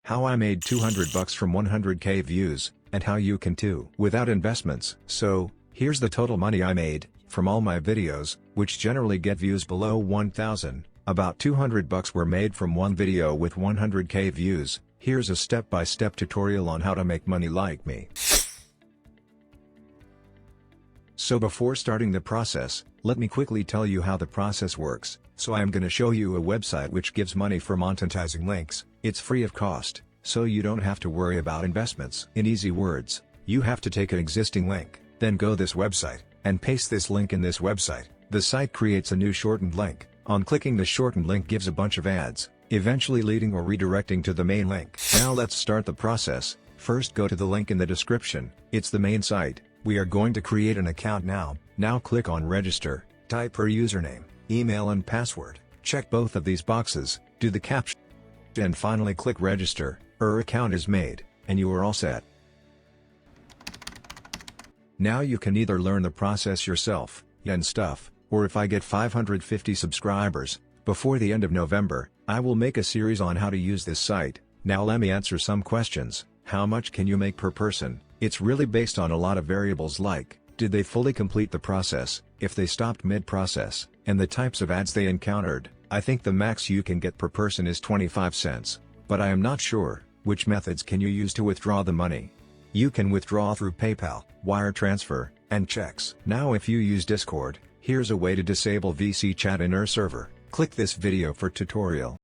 how I made $200 from 100k views, and how you can too without investments. So, here's the total money I made from all my videos, which generally get views below 1,000. About $200 were made from one video with 100k views. Here's a step-by-step tutorial on how to make money like me. So before starting the process, let me quickly tell you how the process works. So I am going to show you a website which gives money for monetizing links. It's free of cost, so you don't have to worry about investments. In easy words, you have to take an existing link, then go this website, and paste this link in this website. The site creates a new shortened link. On clicking the shortened link gives a bunch of ads, eventually leading or redirecting to the main link. Now let's start the process. First go to the link in the description. It's the main site. We are going to create an account now. Now click on register, type your username, email and password. Check both of these boxes, do the captcha, and finally click register. Your account is made, and you are all set. Now you can either learn the process yourself, and stuff, or if I get 550 subscribers, before the end of November, I will make a series on how to use this site. Now let me answer some questions. How much can you make per person? It's really based on a lot of variables like, did they fully complete the process, if they stopped mid-process, and the types of ads they encountered. I think the max you can get per person is 25 cents, but I am not sure. Which methods can you use to withdraw the money? You can withdraw through PayPal, wire transfer, and checks. Now if you use Discord, here's a way to disable VC chat in your server. Click this video for tutorial.